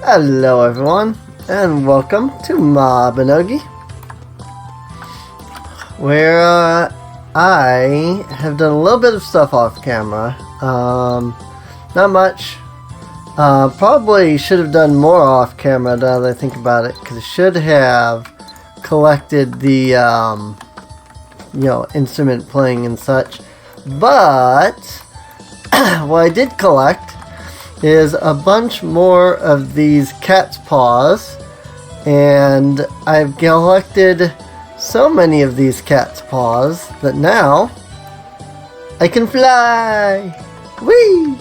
Hello everyone, and welcome to Mabinogi, where I have done a little bit of stuff off camera. Not much. Probably should have done more off camera now that I think about it, because I should have collected the, instrument playing and such. But what I did collect is a bunch more of these cat's paws, and I've collected so many of these cat's paws that now I can fly! Whee!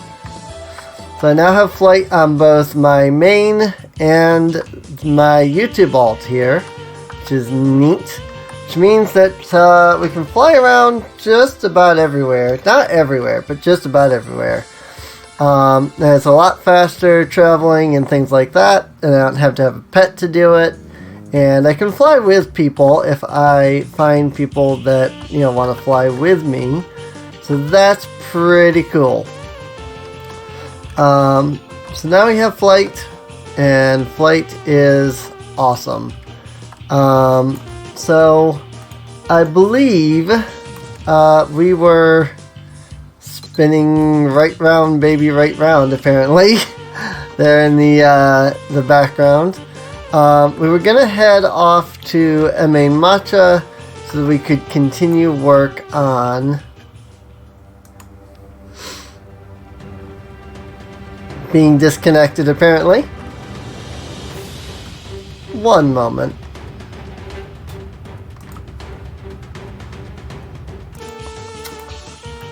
So I now have flight on both my main and my YouTube alt here, which is neat. Which means that we can fly around just about everywhere. Not everywhere, but just about everywhere. And it's a lot faster traveling and things like that, and I don't have to have a pet to do it. And I can fly with people if I find people that, want to fly with me. So that's pretty cool. So now we have flight, and flight is awesome. So I believe we were spinning right round, baby, right round, apparently. There in the background. We were gonna head off to MA Matcha so that we could continue work on being disconnected, apparently. One moment.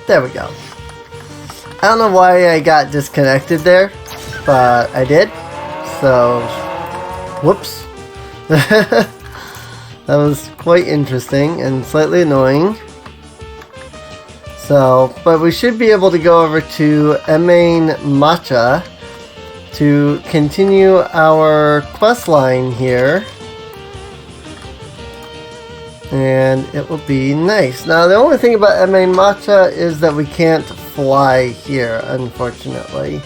There we go. I don't know why I got disconnected there, but I did. So, whoops. That was quite interesting and slightly annoying. So, but we should be able to go over to Main Matcha to continue our quest line here. And it will be nice. Now, the only thing about MA Matcha is that we can't fly here, unfortunately.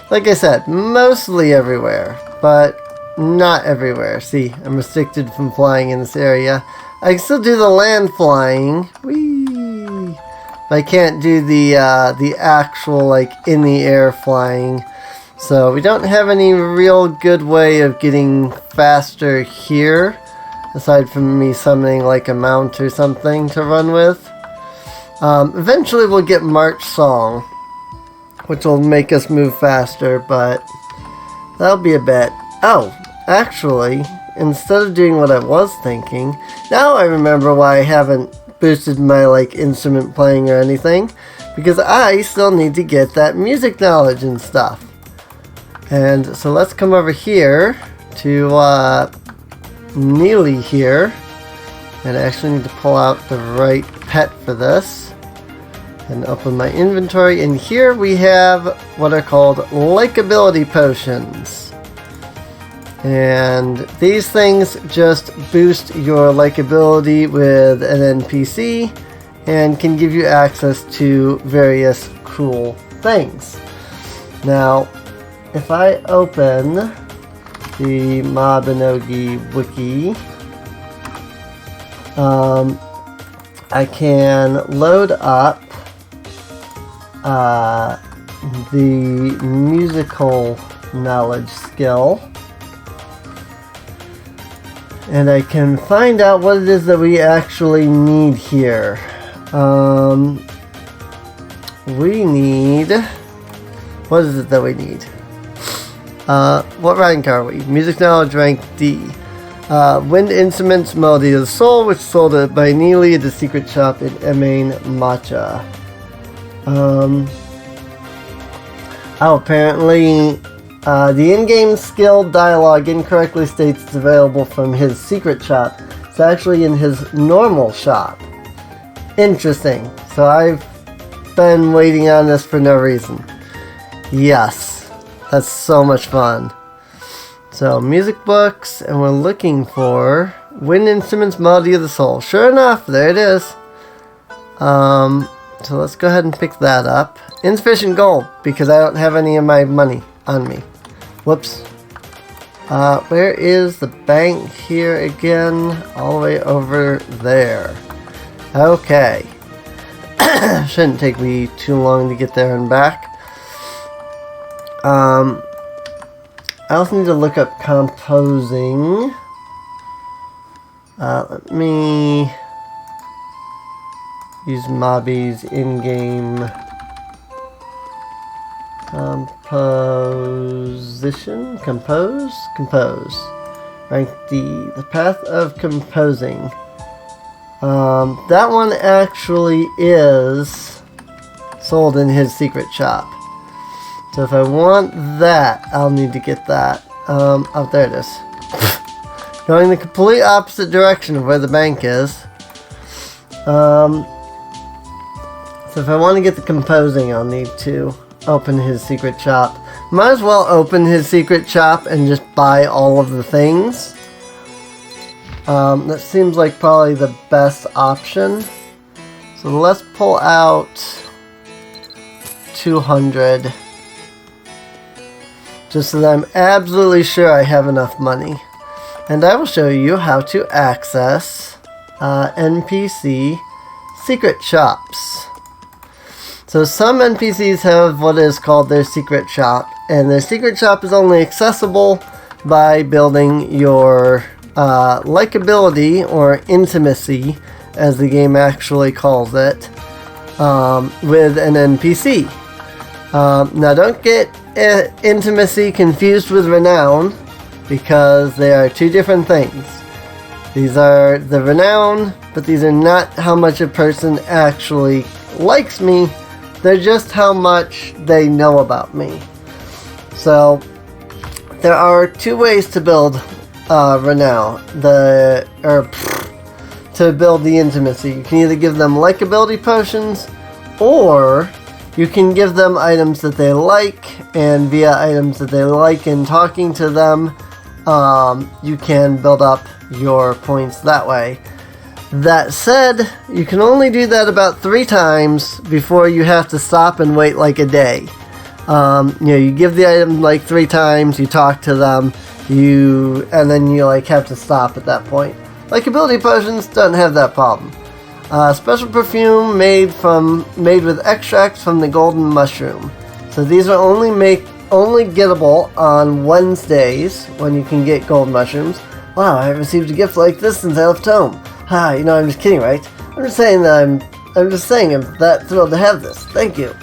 Like I said, mostly everywhere, but not everywhere. See, I'm restricted from flying in this area. I can still do the land flying. Whee! But I can't do the actual, in the air flying. So we don't have any real good way of getting faster here, aside from me summoning a mount or something to run with. Eventually we'll get March Song, which will make us move faster, but that'll be a bit. Oh, actually, instead of doing what I was thinking, now I remember why I haven't boosted my instrument playing or anything, because I still need to get that music knowledge and stuff. And so let's come over here to Neely here, and I actually need to pull out the right pet for this and open my inventory, and here we have what are called likability potions, and these things just boost your likability with an NPC and can give you access to various cool things. Now if I open the Mabinogi wiki, I can load up the musical knowledge skill, and I can find out what it is that we actually need here. We need... What is it that we need? What rank are we? Music knowledge rank D. Wind instruments, melody of the soul, which is sold by Neely at the secret shop in Main Matcha. Apparently, the in-game skill dialogue incorrectly states it's available from his secret shop. It's actually in his normal shop. Interesting. So I've been waiting on this for no reason. Yes. That's so much fun. So, music books, and we're looking for Wind Instruments Melody of the Soul. Sure enough, there it is. So let's go ahead and pick that up. Insufficient gold, because I don't have any of my money on me. Whoops. Where is the bank here again? All the way over there. Okay. Shouldn't take me too long to get there and back. I also need to look up composing. Let me use Mobby's in-game composition. Compose. Rank D. The path of composing. That one actually is sold in his secret shop. So if I want that, I'll need to get that. Oh, there it is. Going the complete opposite direction of where the bank is. So if I want to get the composing, I'll need to open his secret shop. Might as well open his secret shop and just buy all of the things. That seems like probably the best option. So let's pull out 200. Just so that I'm absolutely sure I have enough money. And I will show you how to access NPC secret shops. So some NPCs have what is called their secret shop. And their secret shop is only accessible by building your likability or intimacy, as the game actually calls it, with an NPC. Now don't get intimacy confused with renown, because they are two different things. These are the renown, but these are not how much a person actually likes me. They're just how much they know about me. So there are two ways to build renown, to build the intimacy. You can either give them likability potions, or you can give them items that they like, and via items that they like and talking to them, you can build up your points that way. That said, you can only do that about 3 times before you have to stop and wait like a day. You give the item like 3 times, you talk to them, and then you have to stop at that point. Likability potions don't have that problem. Special perfume made with extracts from the golden mushroom. So these are only gettable on Wednesdays when you can get gold mushrooms. Wow, I received a gift like this since I left home. I'm just kidding, right? I'm just saying I'm that thrilled to have this. Thank you.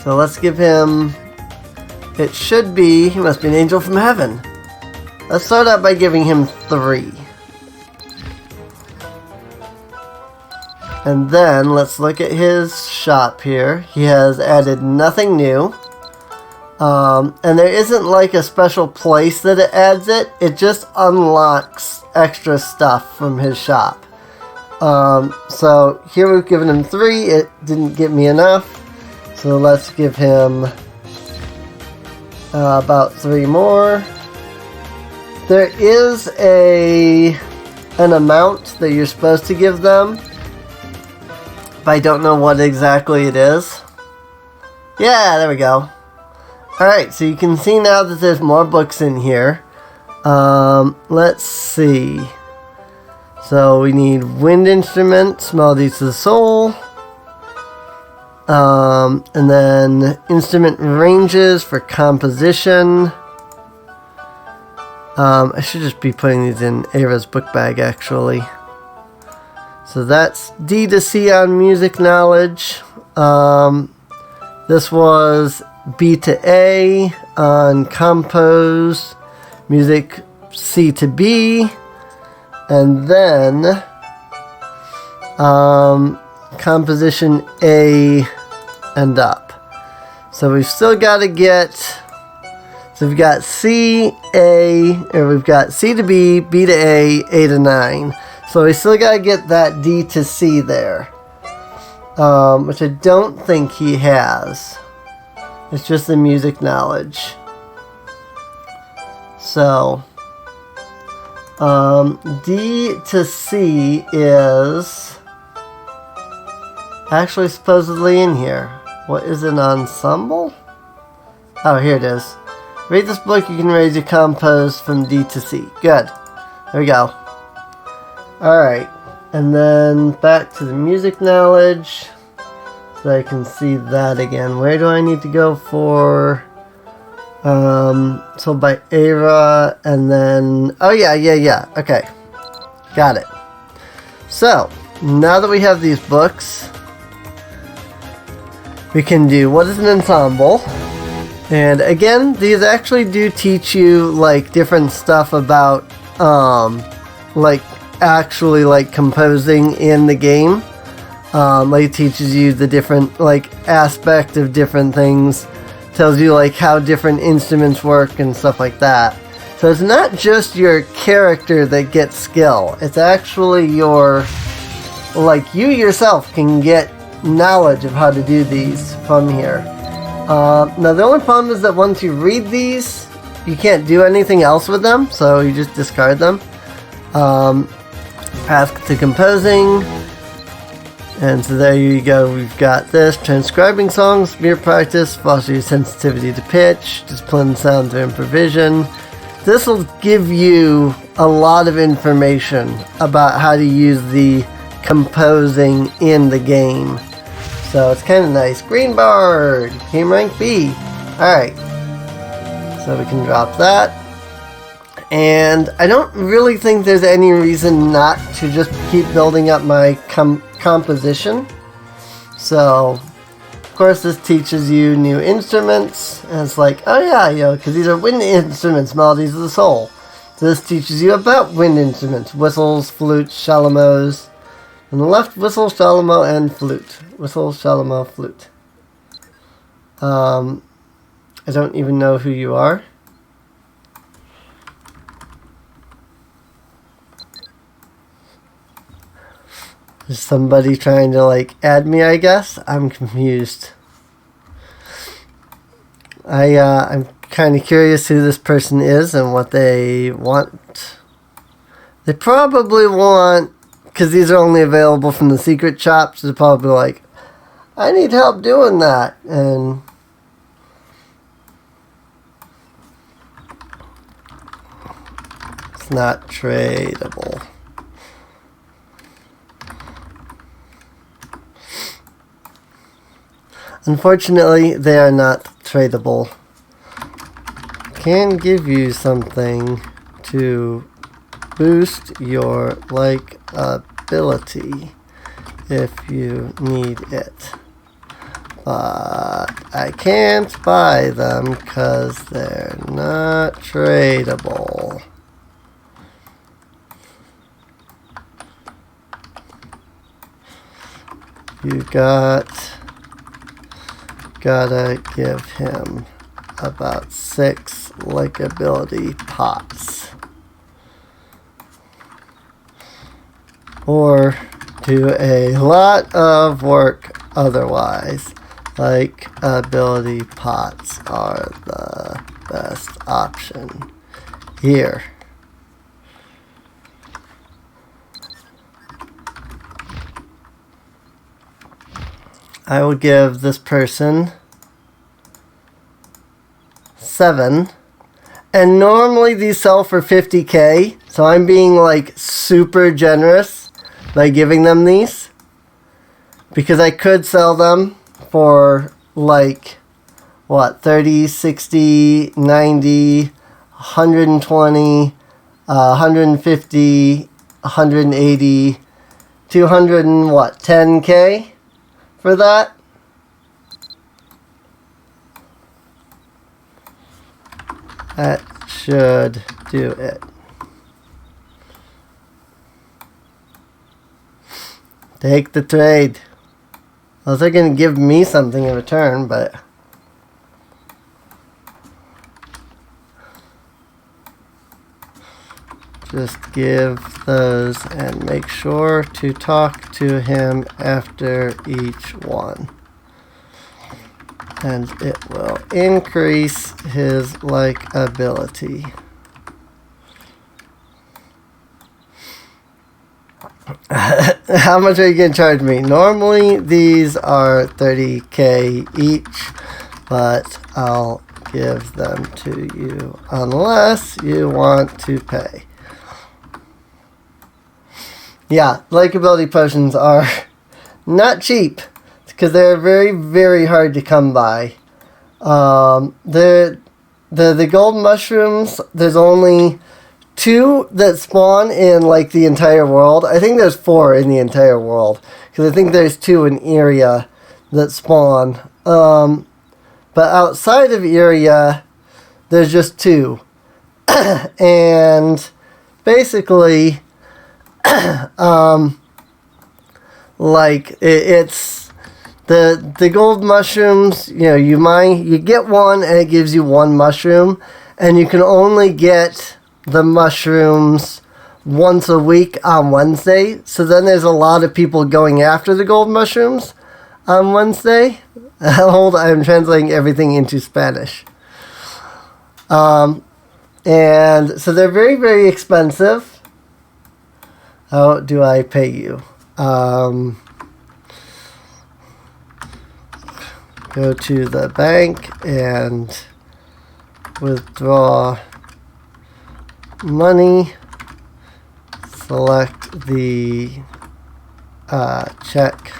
So let's give him. He must be an angel from heaven. Let's start out by giving him 3. And then let's look at his shop here. He has added nothing new. And there isn't like a special place that it adds it. It just unlocks extra stuff from his shop. So here we've given him 3. It didn't get me enough. So let's give him about 3 more. There is an amount that you're supposed to give them, but I don't know what exactly it is. Yeah, there we go. Alright, so you can see now that there's more books in here. Let's see. So we need wind instruments, melodies to the soul. And then instrument ranges for composition. I should just be putting these in Ava's book bag, actually. So that's D to C on music knowledge. This was B to A on compose, music C to B, and then composition A and up. So we've still got to get. So we've got C, A, or we've got C to B, B to A, A to 9. So we still got to get that D to C there, which I don't think he has. It's just the music knowledge. So D to C is actually supposedly in here. What is an ensemble? Oh, here it is. Read this book, you can raise your compos from D to C. Good. There we go. Alright. And then back to the music knowledge. So I can see that again. Where do I need to go for... so by Era, and then... Oh yeah. Okay. Got it. So, now that we have these books, we can do what is an ensemble. And again, these actually do teach you like different stuff about like actually like composing in the game. Like it teaches you the different like aspect of different things, tells you like how different instruments work and stuff like that. So it's not just your character that gets skill, it's actually your, like you yourself can get knowledge of how to do these from here. Now the only problem is that once you read these, you can't do anything else with them, so you just discard them. Ask to composing, and so there you go, we've got this. Transcribing songs, mere practice, foster your sensitivity to pitch, discipline sound through improvisation. This will give you a lot of information about how to use the composing in the game. So it's kind of nice. Green Bard, came rank B. Alright. So we can drop that. And I don't really think there's any reason not to just keep building up my composition. So, of course, this teaches you new instruments. And it's like, oh yeah, because these are wind instruments, melodies of the soul. So this teaches you about wind instruments. Whistles, flutes, chalumeaus. On the left, whistle, chalumeau, and flute. Whistle, chalumeau, flute. I don't even know who you are. Is somebody trying to, like, add me, I guess? I'm confused. I'm kind of curious who this person is and what they want. They probably want... Because these are only available from the secret shops, they're probably like, I need help doing that. And it's not tradable. Unfortunately, they are not tradable. Can give you something to boost your ability if you need it, but I can't buy them because they're not tradable. You gotta give him about 6 likability pots. Or do a lot of work otherwise. Like ability pots are the best option here. I will give this person 7. And normally these sell for 50k, so I'm being like super generous by giving them these, because I could sell them for like what, 30, 60, 90, 120, 150, 180, 200 and what, 10k for that. That should do it. Take the trade. Well, they're going to give me something in return, but... just give those and make sure to talk to him after each one. And it will increase his likability. How much are you going to charge me? Normally these are 30k each, but I'll give them to you unless you want to pay. Yeah, likability potions are not cheap because they're very, very hard to come by. The gold mushrooms, there's only 2 that spawn in like the entire world. I think there's 4 in the entire world because I think there's 2 in area that spawn. But outside of area, there's just 2. And basically, it's the gold mushrooms, you get one and it gives you 1 mushroom, and you can only get the mushrooms once a week on Wednesday. So then there's a lot of people going after the gold mushrooms on Wednesday. Hold, I'm translating everything into Spanish. And so they're very, very expensive. How do I pay you? Go to the bank and withdraw money. Select the check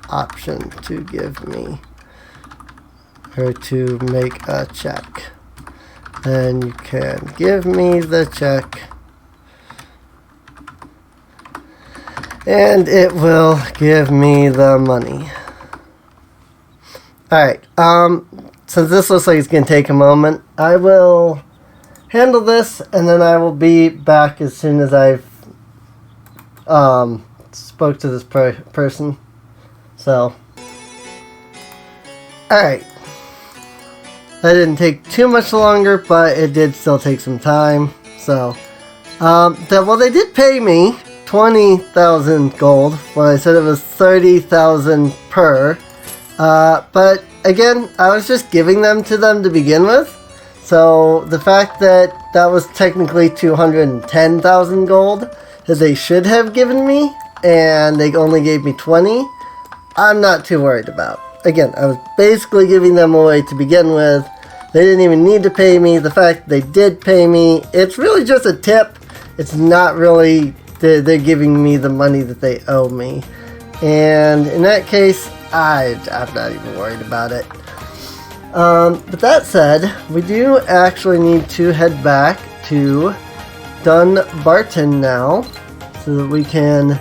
option to give me, or to make a check. Then you can give me the check and it will give me the money. Alright, since this looks like it's going to take a moment, I will handle this and then I will be back as soon as I've spoke to this person. So, alright. That didn't take too much longer, but it did still take some time. So, well, they did pay me 20,000 gold when I said it was 30,000 per. But again, I was just giving them to them to begin with. So the fact that that was technically 210,000 gold that they should have given me, and they only gave me 20, I'm not too worried about. Again, I was basically giving them away to begin with. They didn't even need to pay me. The fact they did pay me, it's really just a tip. It's not really, they're giving me the money that they owe me. And in that case, I'm not even worried about it. But that said, we do actually need to head back to Dunbarton now, so that we can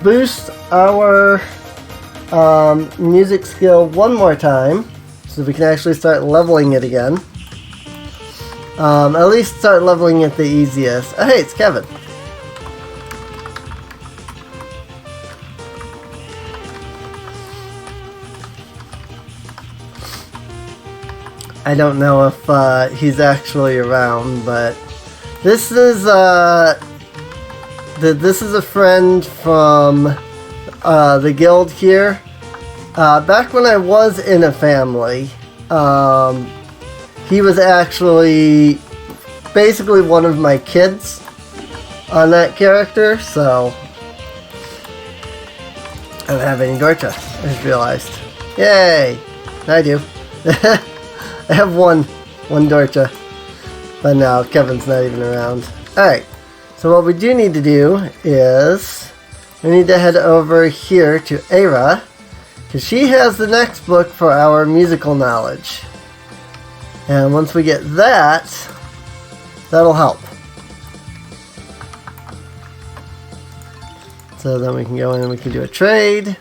boost our music skill one more time, so we can actually start leveling it again. At least start leveling it the easiest. Oh, hey, it's Kevin. I don't know if he's actually around, but this is this is a friend from the guild here. Back when I was in a family, he was actually basically one of my kids on that character, so I don't have any Dorcha, I just realized. Yay! I do. I have one Dorcha, but now Kevin's not even around. Alright, so what we do need to do is we need to head over here to Era, because she has the next book for our musical knowledge. And once we get that, that'll help. So then we can go in and we can do a trade.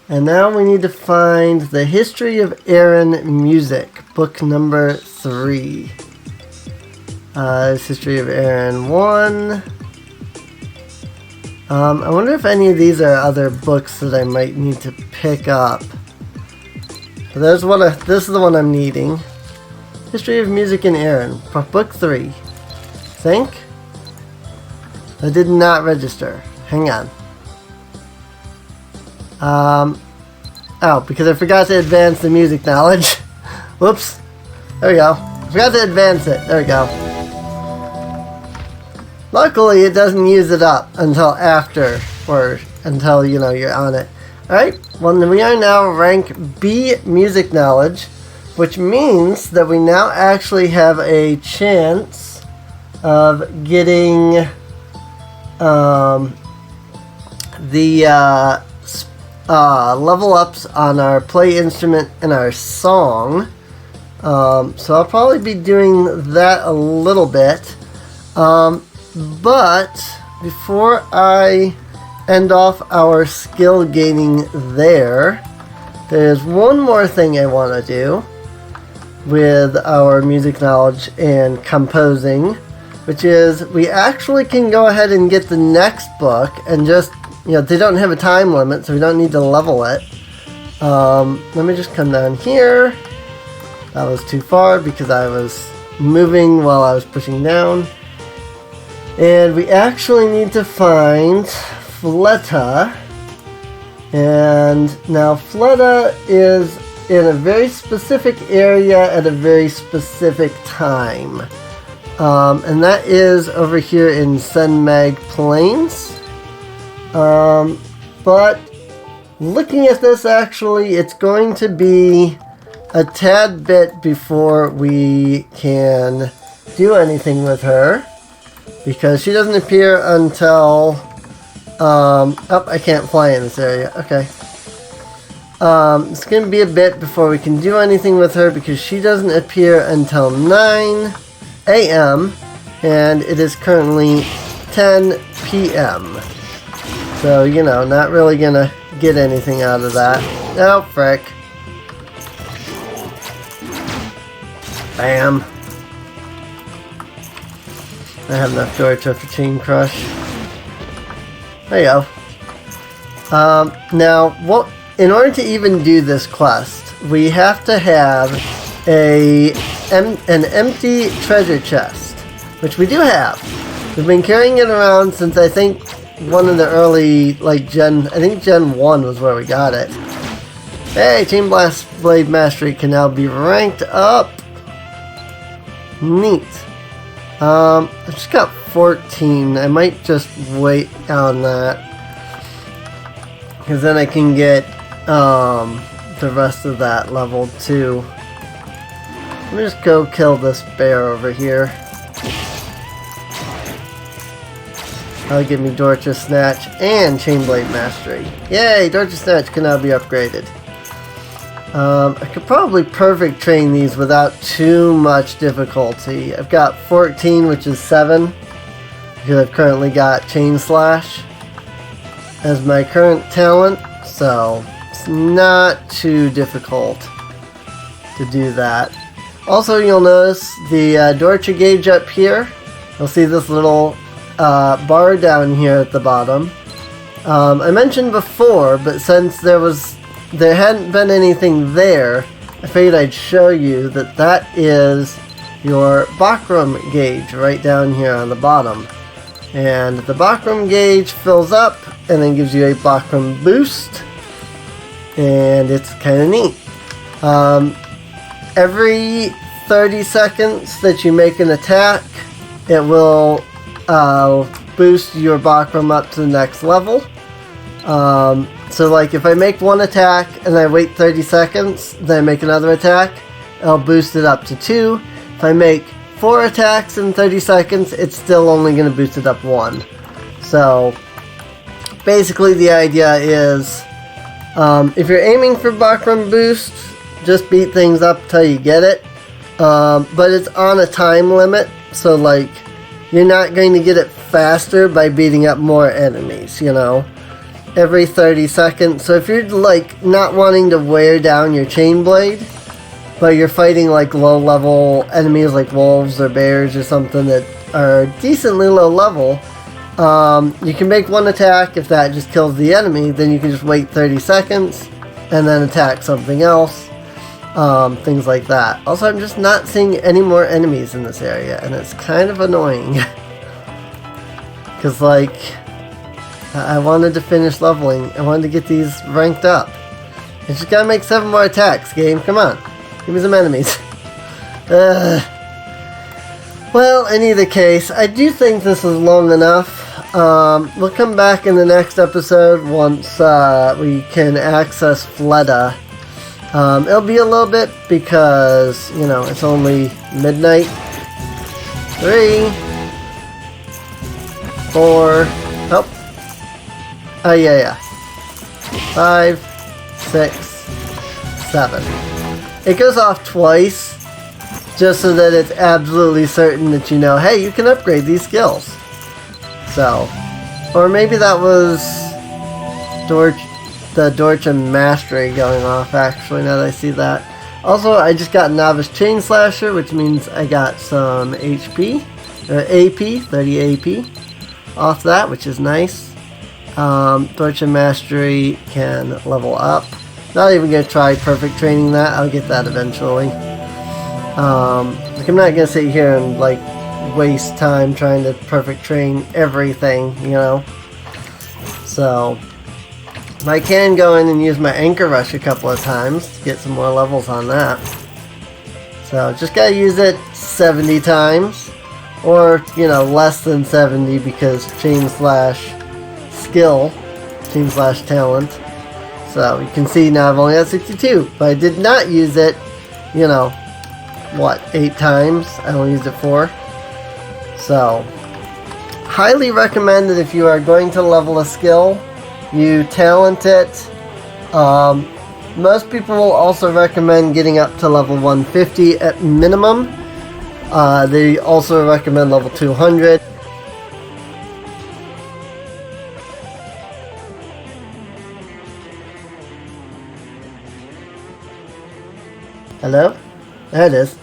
And now we need to find the History of Aaron Music, book number 3. History of Aaron 1. I wonder if any of these are other books that I might need to pick up. There's one. This is the one I'm needing. History of Music in Aaron, book 3. Think? I did not register. Hang on. Oh, because I forgot to advance the music knowledge. Whoops. There we go. I forgot to advance it. There we go. Luckily, it doesn't use it up until after, or until, you're on it. Alright, well, we are now rank B music knowledge. which means that we now actually have a chance of getting the level ups on our play instrument and our song. So I'll probably be doing that a little bit. But before I end off our skill gaining there's one more thing I want to do with our music knowledge and composing, which is we actually can go ahead and get the next book and just, they don't have a time limit, so we don't need to level it. Let me just come down here. That was too far because I was moving while I was pushing down. And we actually need to find Fleta. And now Fleta is in a very specific area at a very specific time. And that is over here in Senmag Plains. But looking at this, actually, it's going to be a tad bit before we can do anything with her, because she doesn't appear until I can't fly in this area. Okay. It's going to be a bit before we can do anything with her, because she doesn't appear until 9 a.m. and it is currently 10 p.m. So, not really going to get anything out of that. Oh, frick. Bam. I have enough Dorcha for Chain Crush. There you go. Now, in order to even do this quest, we have to have an empty treasure chest, which we do have. We've been carrying it around since I think one of the early, Gen 1 was where we got it. Hey, Chain Blast Blade Mastery can now be ranked up. Neat. I just got 14. I might just wait on that, because then I can get the rest of that level too. Let me just go kill this bear over here. That'll give me Dorcha Snatch and Chain Blade Mastery. Yay! Dorcha Snatch can now be upgraded. I could probably perfect train these without too much difficulty. I've got 14, which is 7, because I've currently got Chain Slash as my current talent, so it's not too difficult to do that. Also, you'll notice the Dorcha gauge up here. You'll see this little bar down here at the bottom. I mentioned before, but since there hadn't been anything there, I figured I'd show you that is your Bakram gauge right down here on the bottom. And the Bakram gauge fills up and then gives you a Bakram boost, and it's kind of neat. Every 30 seconds that you make an attack, it will boost your Bakram up to the next level. So if I make one attack and I wait 30 seconds, then I make another attack, I'll boost it up to 2. If I make 4 attacks in 30 seconds, it's still only going to boost it up 1. So basically the idea is, if you're aiming for Bakram boost, just beat things up till you get it. But it's on a time limit, so you're not going to get it faster by beating up more enemies, every 30 seconds. So if you're not wanting to wear down your chain blade, but you're fighting low level enemies like wolves or bears or something that are decently low level, you can make one attack. If that just kills the enemy, then you can just wait 30 seconds and then attack something else. Things like that. Also, I'm just not seeing any more enemies in this area, and it's kind of annoying. Because I wanted to finish leveling. I wanted to get these ranked up. I just gotta make 7 more attacks, game. Come on. Give me some enemies. Well, in either case, I do think this is long enough. We'll come back in the next episode once we can access Fleta. It'll be a little bit because, you know, it's only midnight. 3, 4, oh yeah. 5, 6, 7. It goes off twice, just so that it's absolutely certain that you know, hey, you can upgrade these skills. So, or maybe that was the Dorcha Mastery going off, actually, now that I see that. Also, I just got Novice Chain Slasher, which means I got some HP, or AP, 30 AP, off that, which is nice. Dorcha Mastery can level up. Not even going to try perfect training that, I'll get that eventually. Like, I'm not going to sit here and, like, waste time trying to perfect train everything, you know. So, I can go in and use my Anchor Rush a couple of times to get some more levels on that. So, just gotta use it 70 times. Or, you know, less than 70 because Chain Slash skill, Chain Slash talent. So, you can see now I've only got 62. But I did not use it, you know, what, 8 times? I only used it 4. So, highly recommend that if you are going to level a skill, you talent it. Most people will also recommend getting up to level 150 at minimum. They also recommend level 200. Hello? There it is.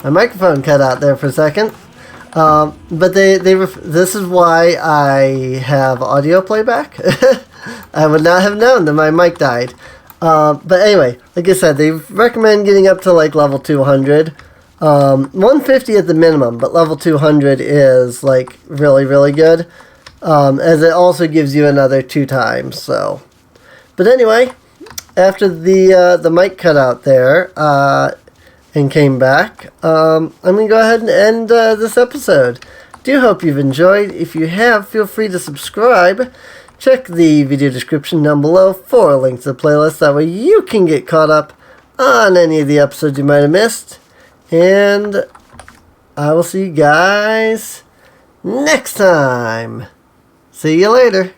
My microphone cut out there for a second. But this is why I have audio playback. I would not have known that my mic died. But anyway, like I said, they recommend getting up to like level 200. 150 at the minimum, but level 200 is like really, really good. As it also gives you another 2 times, so. But anyway, after the mic cut out there, and came back, I'm going to go ahead and end this episode. Do hope you've enjoyed. If you have, feel free to subscribe. Check the video description down below for a link to the playlist. That way you can get caught up on any of the episodes you might have missed. And I will see you guys next time. See you later.